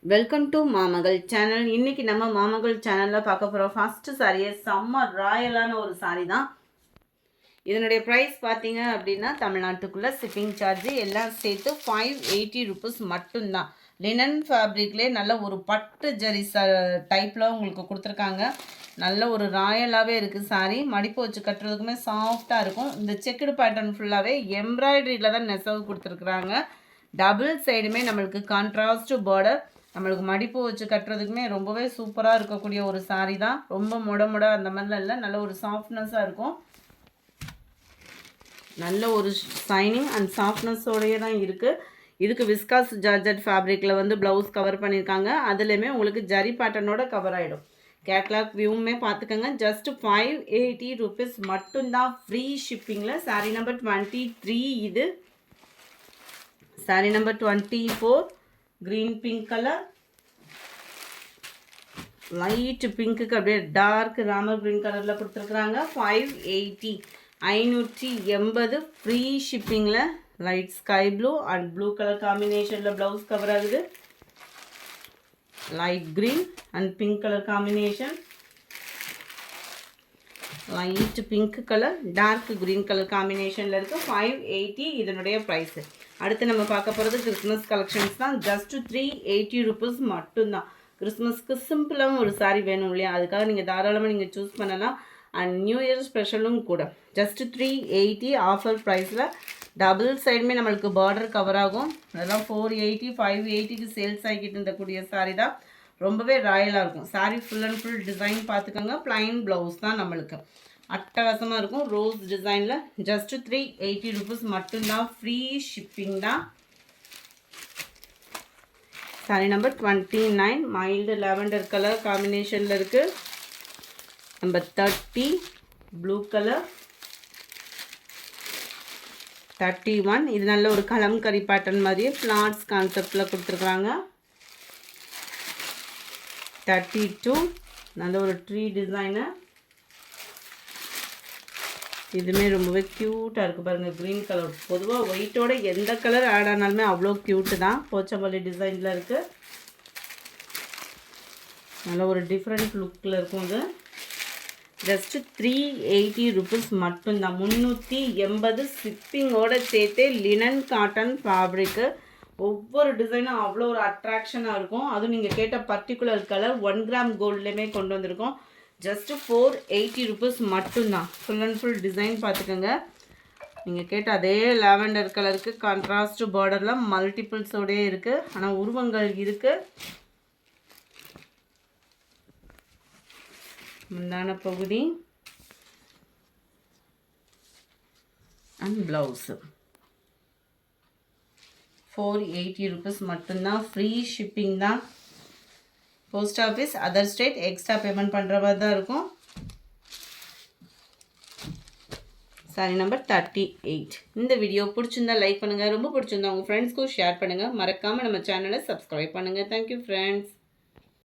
Welcome to மாமகள் channel. இன்னைக்கு நம்ம மாமகள் சேனலில் பார்க்க போகிறோம் ஃபஸ்ட்டு சாரியை செம்ம ராயலான ஒரு சாரி தான். இதனுடைய ப்ரைஸ் பார்த்தீங்க அப்படின்னா தமிழ்நாட்டுக்குள்ளே ஷிப்பிங் சார்ஜு எல்லாம் சேர்த்து 580 ருபீஸ் மட்டும்தான். லினன் ஃபேப்ரிக்லேயே நல்ல ஒரு பட்டு ஜரி டைப்பில் உங்களுக்கு கொடுத்துருக்காங்க. நல்ல ஒரு ராயலாகவே இருக்குது சாரி. மடிப்பு வச்சு கட்டுறதுக்குமே சாஃப்டாக இருக்கும். இந்த செக்குடு பேட்டர்ன் ஃபுல்லாகவே எம்ப்ராய்டரியில் தான் நெசவு கொடுத்துருக்குறாங்க. டபுள் சைடுமே நம்மளுக்கு கான்ட்ராஸ்ட் பார்டர். நம்மளுக்கு மடிப்பு வச்சு கட்டுறதுக்குமே ரொம்பவே சூப்பராக இருக்கக்கூடிய ஒரு சாரீ தான். ரொம்ப முட அந்த மாதிரிலாம் இல்லை, நல்ல ஒரு சாஃப்ட்னஸாக இருக்கும். நல்ல ஒரு ஷைனிங் அண்ட் சாஃப்ட்னஸோடையே தான் இருக்குது. இதுக்கு விஸ்காஸ் ஜார்ஜட் ஃபேப்ரிக்கில் வந்து ப்ளவுஸ் கவர் பண்ணியிருக்காங்க. அதுலேயுமே உங்களுக்கு ஜரி பேட்டர்னோட கவர் ஆகிடும். கேட்லாக் வியூவுமே பார்த்துக்கோங்க. ஜஸ்ட் 580 ருபீஸ் மட்டும்தான் ஃப்ரீ ஷிப்பிங்கில். சாரீ நம்பர் 23 இது. Sari number 24 green pink color, light pink க்கு அப்படியே dark ராமர் green கலரில் கொடுத்துருக்குறாங்க. 580 580 ஃப்ரீ ஷிப்பிங்கில். Light sky blue and blue colour காம்பினேஷனில் ப்ளவுஸ் கவர் ஆகுது. Light green and pink colour combination. Light pink colour dark green colour காம்பினேஷனில் இருக்குது. 580 இதனுடைய ப்ரைஸு. அடுத்து நம்ம பார்க்க போகிறது கிறிஸ்மஸ் கலெக்ஷன்ஸ் தான். ஜஸ்ட் 380 ருபீஸ் மட்டும்தான். கிறிஸ்மஸ்க்கு சிம்பிளாகவும் ஒரு சாரீ வேணும் இல்லையா, அதுக்காக நீங்கள் தாராளமாக நீங்கள் சூஸ் பண்ணலாம். அண்ட் நியூ இயர் ஸ்பெஷலும் கூட. ஜஸ்ட் 380 ஆஃபர் ப்ரைஸில். டபுள் சைடுமே நம்மளுக்கு பார்டர் கவர் ஆகும். அதெல்லாம் 480 580க்கு சேல்ஸ் ஆகிக்கிட்டு இருந்தக்கூடிய சாரீ தான். ரொம்பவே ராயலாக இருக்கும் sari. Full and full design பார்த்துக்கோங்க. ப்ளைன் ப்ளவுஸ் தான் நம்மளுக்கு. அட்டகாசமாக இருக்கும் ரோஸ் டிசைனில். ஜஸ்ட்டு 380 ருபீஸ் மட்டும்தான். ஃப்ரீ ஷிப்பிங் தான். Sorry number 29 mild lavender colour காம்பினேஷனில் இருக்குது. Number 30 blue colour. 31 இது நல்ல ஒரு கலம்கரி பேட்டர்ன் மாதிரியே ஃப்ளாட்ஸ் கான்செப்டில் கொடுத்துருக்குறாங்க. 32 நல்ல ஒரு ட்ரீ டிசைனு. இதுவுமே ரொம்பவே க்யூட்டாக இருக்குது பாருங்கள். Green colour. பொதுவாக ஒயிட்டோட எந்த கலர் ஆட் ஆனாலுமே அவ்வளோ க்யூட்டு தான். போச்சம்பள்ளி டிசைனில் இருக்குது. நல்ல ஒரு டிஃப்ரெண்ட் லுக்கில் இருக்கும் இது. ஜஸ்ட்டு 380 ருபீஸ் மட்டும்தான். 380 ஷிப்பிங்கோடு சேர்த்தே லினன் காட்டன் ஃபேப்ரிக்கு. ஒவ்வொரு டிசைனும் அவ்வளோ ஒரு அட்ராக்ஷனாக இருக்கும். அதுவும் நீங்கள் கேட்ட பர்டிகுலர் கலர் 1 கிராம் கோல்ட்லேயுமே கொண்டு வந்திருக்கோம். ஜஸ்ட்டு 480 ருபீஸ் மட்டும்தான். ஃபுல் அண்ட் ஃபுல் டிசைன் பார்த்துக்கோங்க. நீங்கள் கேட்ட அதே லாவெண்டர் கலருக்கு கான்ட்ராஸ்ட் பார்டரில் மல்டிபிள்ஸோடே இருக்குது. ஆனால் உருவங்கள் இருக்குது. முந்தான பகுதி அண்ட் ப்ளவுஸு. 480 ருபீஸ் மட்டும்தான். ஃப்ரீ ஷிப்பிங் தான். Post office other state extra payment பண்ணுற மாதிரி தான் இருக்கும். Sorry number 38. இந்த வீடியோ பிடிச்சிருந்தா லைக் பண்ணுங்கள். ரொம்ப பிடிச்சிருந்தா உங்கள் ஃப்ரெண்ட்ஸ்க்கும் ஷேர் பண்ணுங்கள். மறக்காமல் நம்ம சேனலை சப்ஸ்கிரைப் பண்ணுங்கள். Thank you friends.